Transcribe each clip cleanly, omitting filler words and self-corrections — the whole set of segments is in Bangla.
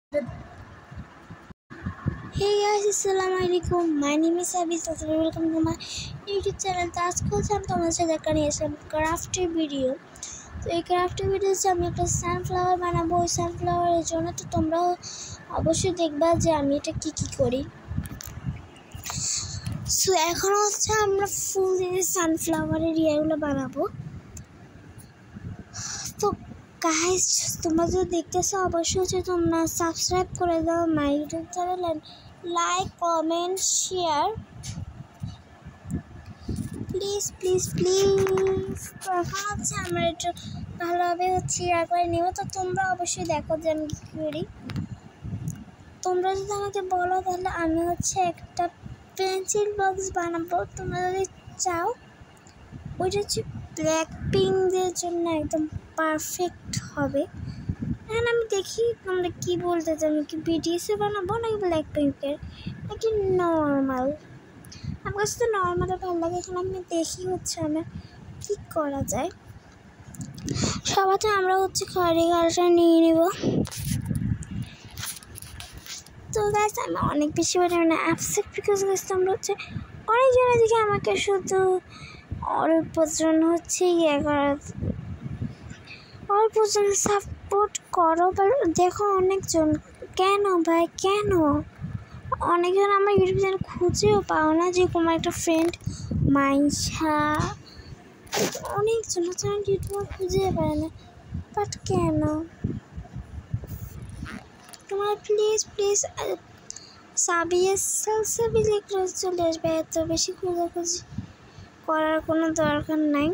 Hey guys, Assalamualaikum. My name is Abhi. Welcome to my YouTube channel. আজকে হচ্ছে আমি তোমাদের সাথে একটা নিয়ে আসলাম ক্রাফটের ভিডিও। তো এই ক্রাফটের ভিডিওতে আমি একটা সানফ্লাওয়ার বানাবো। ওই সানফ্লাওয়ারের জন্য তো তোমরা অবশ্যই দেখবা যে আমি এটা কি করি। সো এখন হচ্ছে আমরা ফুল দিয়ে সানফ্লাওয়ারের ইয়েগুলো বানাবো। তো গাইস, তোমরা যদি দেখতেছো অবশ্যই হচ্ছে তোমরা সাবস্ক্রাইব করে দাও my YouTube channel and like comment share please. তো এখন হচ্ছে আমরা একটু ভালোভাবে হচ্ছে ইয়া করে নেব। তো তোমরা অবশ্যই দেখো যে আমি কী করি। তোমরা যদি আমাকে বলো তাহলে আমি হচ্ছে একটা পেন্সিল বক্স বানাবো। তোমরা যদি চাও ওইটা হচ্ছে ব্ল্যাক পিঙ্কদের জন্য একদম পারফেক্ট হবে। এখন আমি দেখি তোমরা কী বলতে চাও, আমি কি বিটিএসে বানাবো নাকি ব্ল্যাক পিঙ্কের নাকি নর্মাল। আমার কাছে তো নর্মালটা ভালো লাগে। এখন আমি দেখি হচ্ছে আমার কী করা যায়। সবাতে আমরা হচ্ছে খড়ি গালটা নিয়ে নেব। তো গাছ আমি অনেক বেশি পরিমাণে আপসেট বিকজ আমরা হচ্ছে অনেক জনের দিকে আমাকে শুধু অল্পজন হচ্ছে ইয়ে করা, অল্পজন সাপোর্ট করো। দেখো অনেকজন, কেন ভাই কেন অনেকজন আমার ইউটিউব চ্যানেল খুঁজেও পাও না, যে কোনো একটা ফ্রেন্ড মাইশা অনেকজন হচ্ছে আমার ইউটিউবে খুঁজে পায় না। বাট কেন তোমার প্লিজ সাবি লিখলে চলে আসবে। এত বেশি খোঁজাখুঁজি করার কোনো দরকার নাই।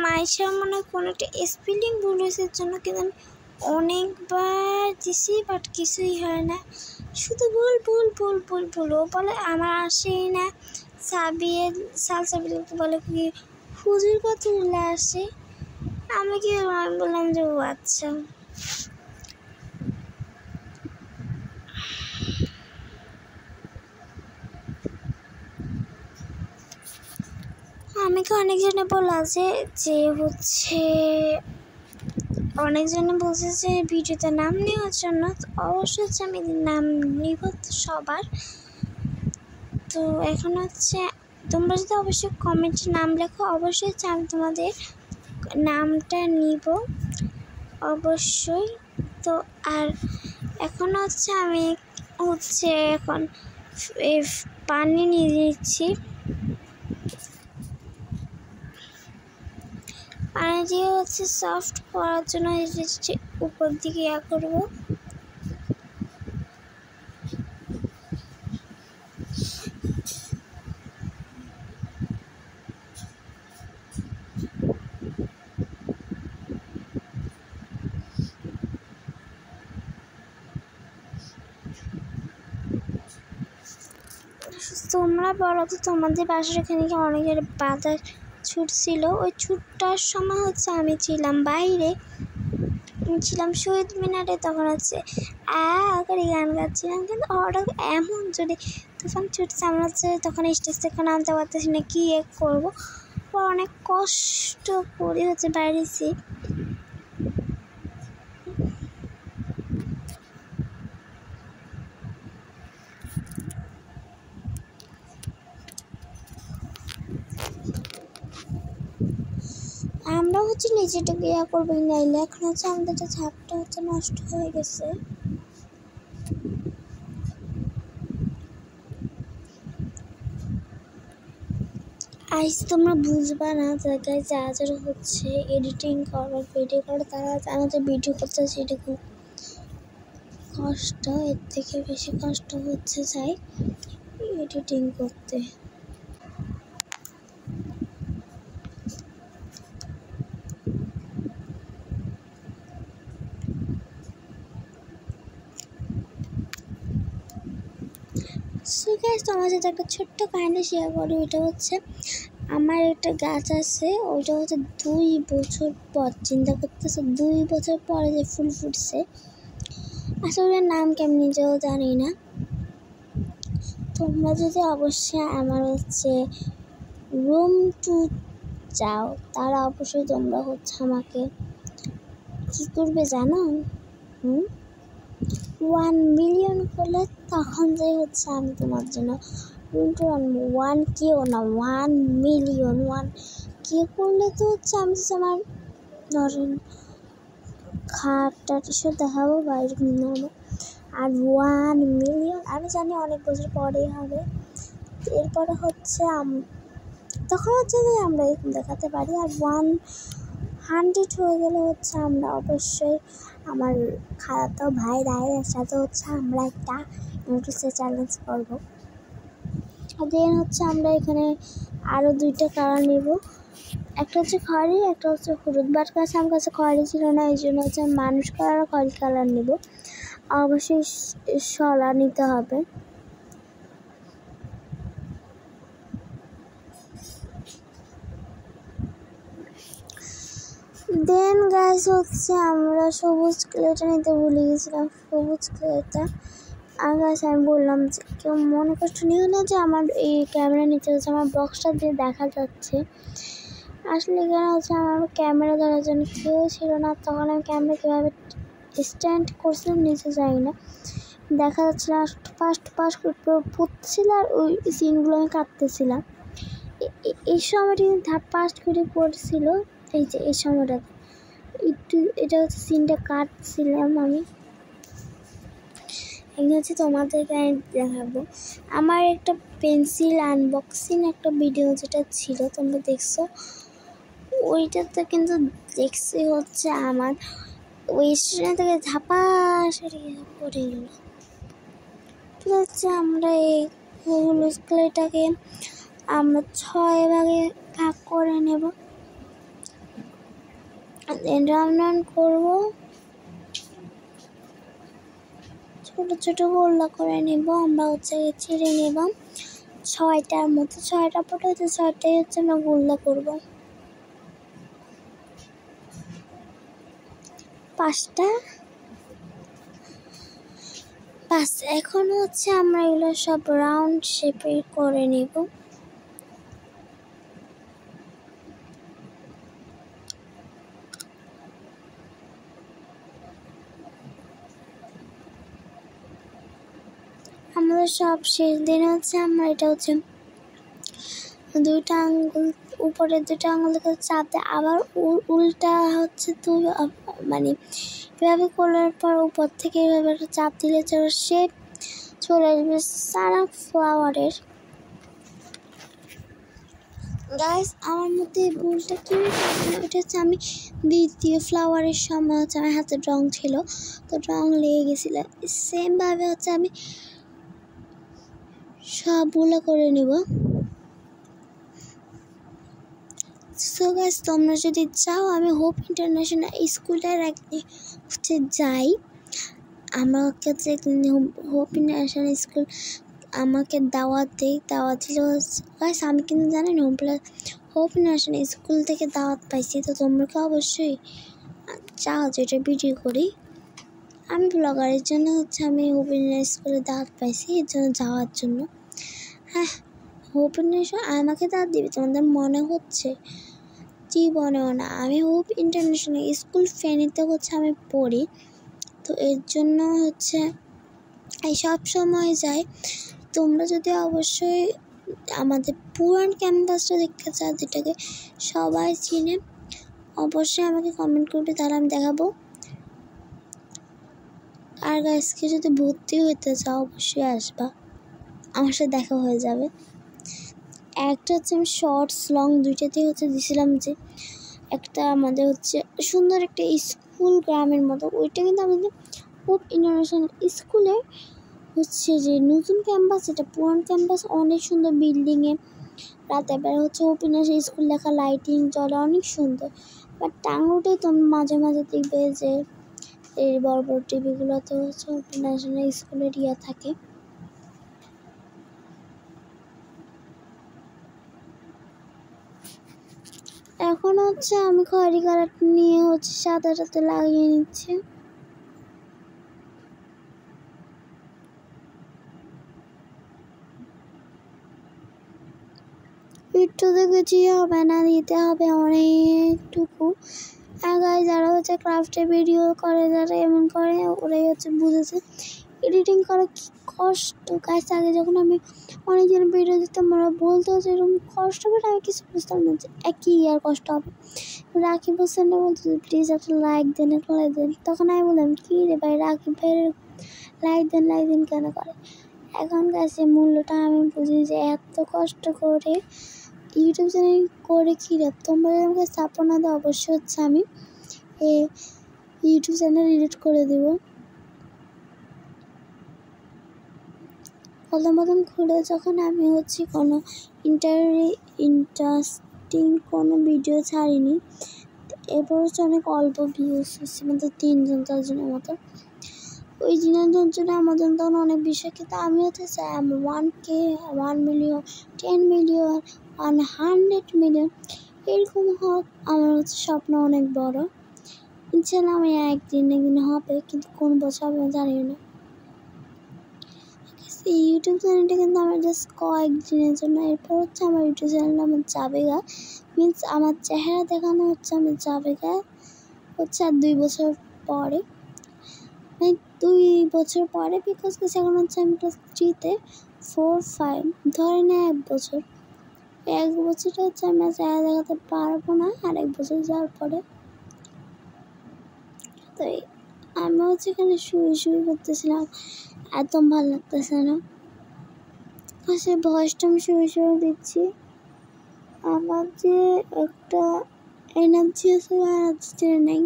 মাইশা মনে হয় কোনো একটা স্পেলিং ভুল হয়েছে জন্য কিন্তু আমি অনেকবার দিছি বাট কিছুই হয় না, শুধু ভুল। ও বলে আমার আসেই না। সাবি লিখতে বলে কি হুজুর কত বলে আসে। আমি বললাম যে ও আচ্ছা। আমাকে অনেকজনে বলা যে হচ্ছে অনেকজনে বলছে যে ভিডিওতে নাম নেওয়ার জন্য। অবশ্যই হচ্ছে আমি নাম নিব সবার। তো এখন হচ্ছে তোমরা যদি অবশ্যই কমেন্টে নাম লেখো, অবশ্যই হচ্ছে আমি তোমাদের নামটা নিব অবশ্যই। তো আর এখন হচ্ছে আমি হচ্ছে এখন পানি নিয়ে দিচ্ছি। পানি দিয়ে হচ্ছে সফট করার জন্য উপর দিকে ইয়া করবো। তোমরা বলো তো তোমাদের বাসার এখানে কি অনেকের বাধা ছুটছিল। ওই ছুটটার সময় হচ্ছে আমি ছিলাম বাইরে, ছিলাম শহীদ মিনারে। তখন হচ্ছে করে গান গাচ্ছিলাম, কিন্তু হঠাৎ এমন যদি তখন ছুটছে আমরা হচ্ছে তখন স্টেজ থেকে নামতে পারতেছি না, কী করবো। অনেক কষ্ট করে হচ্ছে বাইরেছি। আমরা হচ্ছে নিজেটাকে ইয়া করবো নাইলে। এখন হচ্ছে আমাদের যে ছাপটা হচ্ছে নষ্ট হয়ে গেছে। আইস তোমরা বুঝবা না জায়গায় যারা হচ্ছে এডিটিং করো ভিডিও করো, তারা জানো যে ভিডিও করতে সেটা খুব কষ্ট। এর থেকে বেশি কষ্ট হচ্ছে যাই এডিটিং করতে। সো গাইস, তোমার সাথে একটা ছোট্ট কাহিনী শেয়ার করি। ওইটা হচ্ছে আমার একটা গাছ আছে, ওইটা হচ্ছে 2 বছর পর, চিন্তা করতেছে 2 বছর পরে যে ফুল ফুটছে। আসলে নাম কেমন নিজেও জানি না। তোমরা যদি অবশ্যই আমার হচ্ছে রুম টু যাও, তারা অবশ্যই তোমরা হচ্ছে আমাকে কী করবে জানো, 1 মিলিয়ন করলে তখন যে হচ্ছে আমি তোমার জন্য রুমটা আনবো। 1K-ও না, 1 মিলিয়ন। 1K করলে তো হচ্ছে আমি আমার ধরেন খাটটা সব দেখাবো বা এরকম নেবো। আর 1 মিলিয়ন আমি জানি অনেক বছর পরেই হবে। এরপরে হচ্ছে তখন হচ্ছে যে আমরা এরকম দেখাতে পারি। আর 100 হয়ে গেলে হচ্ছে আমরা অবশ্যই আমার খালাতো ভাই রায়ের সাথে হচ্ছে আমরা একটা নোটিসে চ্যালেঞ্জ করবো। দেন হচ্ছে আমরা এখানে আরও 2টা কালার নেব। একটা হচ্ছে খয়েরি, একটা হচ্ছে হলুদ। বাট কাছে আমার কাছে খয়েরি ছিল না, এই জন্য হচ্ছে মানুষ কালার আর খয়েরি কালার নেব। অবশ্যই শলা নিতে হবে। দেন গাইস হচ্ছে আমরা সবুজ ক্লেটা নিতে ভুলে গেছিলাম, সবুজ ক্লেটা। আর গাইস আমি বললাম যে কেউ মনে কষ্ট নিও না যে আমার এই ক্যামেরা নিতে হচ্ছে, আমার বক্সটা দিয়ে দেখা যাচ্ছে। আসলে এখানে হচ্ছে আমার ক্যামেরা ধরার জন্য কেউ ছিল না, তখন আমি ক্যামেরা কীভাবে স্ট্যান্ড করছিলাম নিচে যাই না, দেখা যাচ্ছে না। ফার্স্ট পড়তেছিল আর ওই সিনগুলো আমি কাটতেছিলাম। এই সময়টা কিন্তু ফার্স্ট করে পড়ছিল, এই যে এই সময়টা একটু এটা হচ্ছে সিনটা কাটছিলাম আমি। এখানে হচ্ছে তোমাদেরকে আমি দেখাবো আমার একটা পেন্সিল আনবক্সিং একটা ভিডিও যেটা ছিল, তোমরা দেখছো। ওইটাতে কিন্তু দেখছি হচ্ছে আমার ওই স্টেশন থেকে ঝাপাস পড়ে গেল। ঠিক আছে, আমরা এই হলুদ ক্লেটাকে আমরা 6 ভাগে ভাগ করে নেব। দেন রাউন্ড করবো, ছোট ছোট গোল্লা করে নেব। আমরা হচ্ছে ছিঁড়ে নেব 6টার মতো, 6টা পরে হচ্ছে 6টাই হচ্ছে আমরা গোল্লা করবো। 5টা 5। এখন হচ্ছে আমরা এগুলো সব রাউন্ড শেপে করে নেব। আমাদের সব শেষ দিন হচ্ছে আমরা এটা হচ্ছে 2টা আঙ্গুল উপরের 2টা আঙ্গুল থেকে চাপ দেয়, আবার উল্টা হচ্ছে মানে এভাবে করার পর উপর থেকে এভাবে একটা চাপ দিলে শেপ চলে আসবে সানফ্লাওয়ারের। গাইস আমার মধ্যে ভুলটা কি এটা হচ্ছে আমি দ্বিতীয় ফ্লাওয়ারের সময় হচ্ছে আমার হাতে রং ছিল, তো রং লেগে গেছিলো। সেমভাবে হচ্ছে আমি সবগুলো করে নেব। সো গাইস তোমরা যদি চাও আমি হোপ ইন্টারন্যাশনাল স্কুলের একদিন হচ্ছে যাই, আমাকে যে হোপ ইন্টারন্যাশনাল স্কুল আমাকে দাওয়াত দিল গাইস। আমি কিন্তু জানি না হোপ ইন্টারন্যাশনাল স্কুল থেকে দাওয়াত পাইছি, তো তোমরা অবশ্যই চাও যে এটা ভিডিও করি। আমি ব্লগারের জন্য হচ্ছে আমি হোপ ইন্টারন্যাশনাল স্কুলে দাওয়াত পাইছি, এর জন্য যাওয়ার জন্য। হ্যাঁ, হোপ ইন্টারন্যাশনাল আমাকে দাওয়াত দিবে তোমাদের মনে হচ্ছে? জীবনেও না। আমি হোপ ইন্টারন্যাশনাল স্কুল ফেনীতে হচ্ছে আমি পড়ি, তো এর জন্য হচ্ছে এই সব সময় যাই। তোমরা যদি অবশ্যই আমাদের পুরান ক্যাম্পাসটা দেখতে চাও, যেটাকে সবাই চিনে, অবশ্যই আমাকে কমেন্ট করবে, তাহলে আমি দেখাবো। আর গাইসকে যদি ভর্তি হইতে চাও অবশ্যই আসবা, আমার সাথে দেখা হয়ে যাবে। একটা হচ্ছে আমি শর্টস লং 2টাতেই হচ্ছে দিছিলাম যে একটা আমাদের হচ্ছে সুন্দর একটা স্কুল গ্রামের মতো, ওইটা কিন্তু আমাদের হোপ ইন্টারন্যাশনাল স্কুলে হচ্ছে যে নতুন ক্যাম্পাস, এটা পুরান ক্যাম্পাস, অনেক সুন্দর বিল্ডিংয়ে রাতের বেলা হচ্ছে হোপ ইন্টারন্যাশনাল স্কুল লেখা, লাইটিং চলে, অনেক সুন্দর। বাট টাঙ্গুটাই তোমরা মাঝে মাঝে দেখবে যে এই বড় বড় টিভিগুলোতে হচ্ছে হোপ ইন্টারন্যাশনাল স্কুলের থাকে। এখন হচ্ছে আমি খয়েরি কালার নিয়ে হচ্ছে সাদাটাতে লাগিয়ে নিচ্ছি। একটু দেখেছি হবে না, দিতে হবে অনেকটুকু। গাইস যারা হচ্ছে ক্রাফটে ভিডিও করে, যারা এমন করে, ওরাই হচ্ছে বুঝেছে এডিটিং করা কি কষ্ট। গাইস আগে যখন আমি অনেকজন ভিডিও দিতাম, ওরা বলতো যে এরকম কষ্ট হবে, আমি কিছু বুঝতাম না যে একই আর কষ্ট হবে। রাকিব হোসেনরা বলতো প্লিজ একটা লাইক দেন, একটা লাইক দেন। তখন আমি বললাম কি রে ভাই, রাকিব ভাইয়ের লাইক দেন কেন করে। এখন গাছে মূল্যটা আমি বুঝি যে এত কষ্ট করে ইউটিউব চ্যানেল করে কী রে। তোমরা যদি আমাকে সাপোর্ট না দাও, অবশ্যই হচ্ছে আমি ইউটিউব চ্যানেল ডিলিট করে দেবো। প্রথম খুলে যখন আমি হচ্ছে কোনো ইন্টারেস্টিং কোনো ভিডিও ছাড়িনি, এরপর হচ্ছে অনেক অল্প ভিউজ হচ্ছে, মানে 3 জন 4 জনের মতো। ওই জিনিসটার জন্য আমাদের তখন অনেক বিষয়, কিন্তু আমি হতে চাই 1K 1 মিলিয়ন 10 মিলিয়ন 100 মিলিয়ন এরকম হোক। আমার হচ্ছে স্বপ্ন অনেক বড়, ইনশাল্লাহ আমি একদিন হবে, কিন্তু কোন বছর আমি জানি না। এই ইউটিউব চ্যানেলটা কিন্তু আমার জাস্ট কয়েকদিনের জন্য। এরপর হচ্ছে আমার ইউটিউব চ্যানেলটা আমার যাবেগা, মিনস আমার চেহারা দেখানো হচ্ছে আমি যাবেগা হচ্ছে আর 2 বছর পরে, মানে 2 বছর পরে। বিকজ এখন হচ্ছে আমি ক্লাস 3-তে 4-5 ধরে না 1 বছর। 1 বছরটা হচ্ছে আমি চেহারা দেখাতে পারবো না, আর 1 বছর যাওয়ার পরে। তো আমি হচ্ছে এখানে শুয়ে করতেছিলাম, একদম ভালো লাগতেছে না। সে ভয়েসটা আমি শুয়ে দিচ্ছি। আমার যে একটা এনার্জি আছে, এনার্জিটা নেই।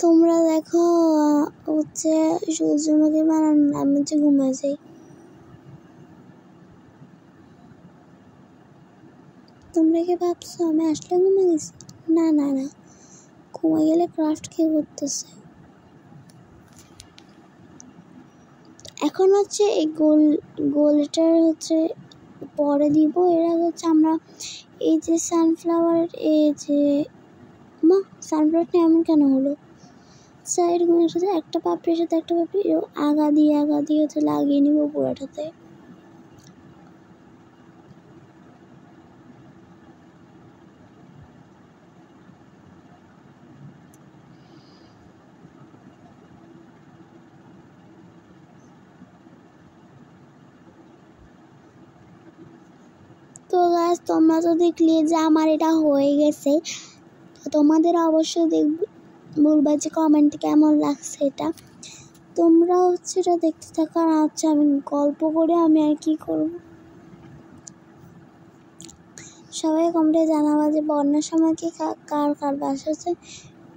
তোমরা দেখো হচ্ছে সূর্যমুখী বানানো, আমি হচ্ছে ঘুমা যাই। তোমরা কি ভাবছো আমি আসলে ঘুমে গেছি? না, ঘুমে গেলে ক্রাফট কে করতেছে। এখন হচ্ছে এই গোলটার হচ্ছে পরে দিব। এর আগে হচ্ছে আমরা এই যে সানফ্লাওয়ার, এই যে সানফ্লাওয়ারটা এমন কেন হলো, এরকম একটা পাপড়ির সাথে একটা পাপড়ি আগা দিয়ে হচ্ছে লাগিয়ে নিব পুরোটাতে। তো গাছ তোমরা তো দেখলে যে আমার এটা হয়ে গেছে, তো তোমাদের অবশ্যই বলবা যে কমেন্টে কেমন লাগছে এটা। তোমরা হচ্ছে এটা দেখতে থাকো, আর হচ্ছে আমি গল্প করে আমি আর কি করব। সবাই কমেন্টে জানাবা যে বন্যার সময় কি কার বাসাতে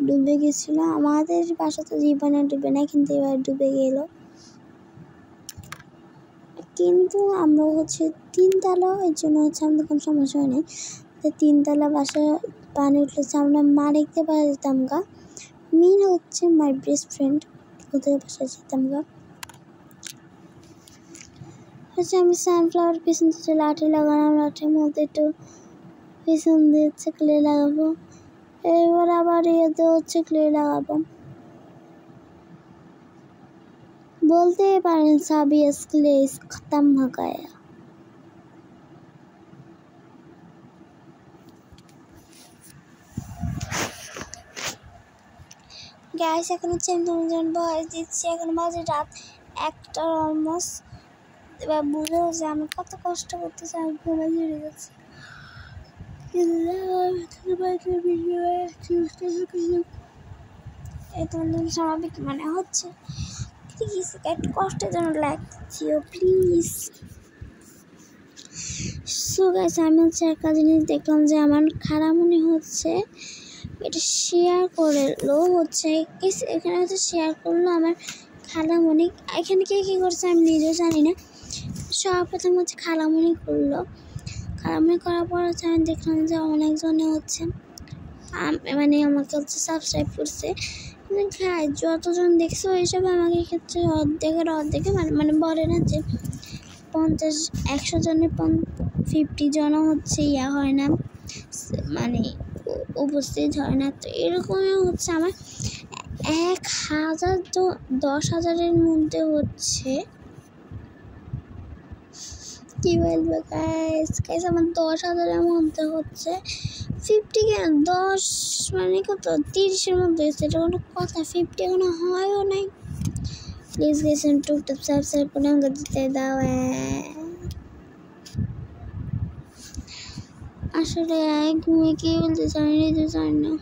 ডুবে গেছিলো। আমাদের বাসা তো জীবনে ডুবে না, কিন্তু এবার ডুবে গেল। কিন্তু আমরা হচ্ছে 3 তলা, এর জন্য হচ্ছে আমাদের কোনো সমস্যা হয় নাই। 3 তলা বাসা পানি উঠলেছে, আমরা মা দেখতে পাওয়া যেতাম গা। মেন হচ্ছে মাই বেস্ট ফ্রেন্ড, ওদের বাসা যেতাম গা। হচ্ছে আমি সানফ্লাওয়ার পিছন থেকে লাঠি লাগালাম, লাঠির মধ্যে একটু পিছন দিয়ে হচ্ছে ক্লে লাগাবো। এবার আবার ইয়েতে হচ্ছে ক্লে লাগাবো। বলতে পারেন সাবি ক্লে খতম হয়ে গয়া। গ্যাস এখন হচ্ছে আমি তোমাদের ভয়েস দিচ্ছি, এখন বাজে রাত 1টা অলমোস্ট। এবার বুঝে যে আমি কত কষ্ট করতেছি, আমি ঘুমে ঘিরে যাচ্ছি। তোমাদের স্বাভাবিক মানে হচ্ছে, প্লিজ একটু কষ্টের জন্য লাগছিও প্লিজ। সো গাইস আমি হচ্ছে একটা জিনিস দেখলাম যে আমার খারাপ মনে হচ্ছে, এটা শেয়ার করলো হচ্ছে এখানে হচ্ছে শেয়ার করলো আমার খালামণি। এখানে কে কী করছে আমি নিজেও জানি না। সর্বপ্রথম হচ্ছে খালামণি করলো, খালামণি করার পর হচ্ছে আমি দেখলাম যে অনেকজনে হচ্ছে মানে আমাকে হচ্ছে সাবস্ক্রাইব করছে। যতজন দেখছো এইসব আমাকে ক্ষেত্রে অর্ধেকে মানে বলে না যে 50-100 জনের 50 জনও হচ্ছে ইয়া হয় না, মানে উপস্থিত হয় না। তো এরকমই হচ্ছে আমার 1000 10,000-এর মধ্যে হচ্ছে কি বলবো গাইস, আমার 10,000-এর মধ্যে হচ্ছে 50 কেন 10 মানে কত 30-এর মধ্যে হচ্ছে, এটা কোনো কথা? 50 এখনো হয়ও নাই। প্লিজ গাইস টুকটাক সাবস্ক্রাইব করে আমাকে দিতে দাও। আসলে ঘুমিয়ে কি বলতে চাই না।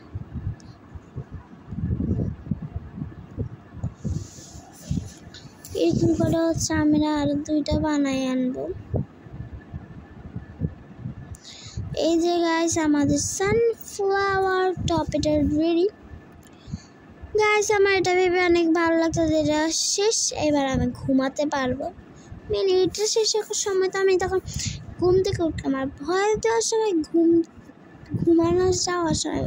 এরকম করে হচ্ছে আমরা আরো 2টা বানাই আনবো। এই যে গাইস আমাদের সানফ্লাওয়ার টপ এটা রেডি। গাইস আমার এটা ভেবে অনেক ভালো লাগছে যে এটা শেষ, এবার আমি ঘুমাতে পারবো। এটা শেষ হওয়ার সময় তো আমি তখন ঘুম থেকে উঠলাম, আর ভয় দেওয়ার সময় ঘুমানো যাওয়ার সময়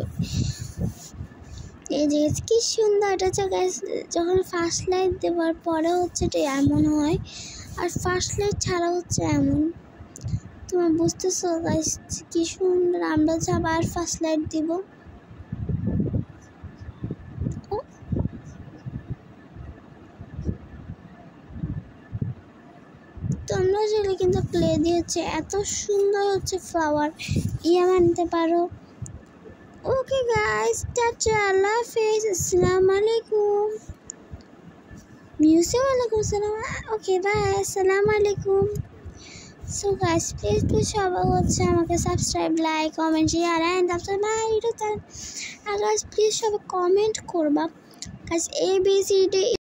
এই যে কি সুন্দর। এটা হচ্ছে গাইস যখন ফার্স্ট লাইট দেওয়ার পরে হচ্ছে এটা এমন হয়, আর ফার্স্ট লাইট ছাড়া হচ্ছে এমন। তোমরা বুঝতেছো গাইস কি সুন্দর। আমরা যে আবার ফার্স্ট লাইট দিব, তোমরা চাইলে কিন্তু ক্লে দিয়ে হচ্ছে এত সুন্দর হচ্ছে ফ্লাওয়ার বানাতে পারো। ওকে গাইস, টাটা, আল্লাহ হাফেজ, আসসালামু আলাইকুম। মিউজিক ওয়ালাইকুম আসসালাম। ওকে বাই, আসসালামু আলাইকুম। সো গাইস প্লিজ সবাই হচ্ছে আমাকে subscribe, like, comment, share and subscribe my YouTube channel. আর গাইস প্লিজ সবাই কমেন্ট করবা গাইস ABCD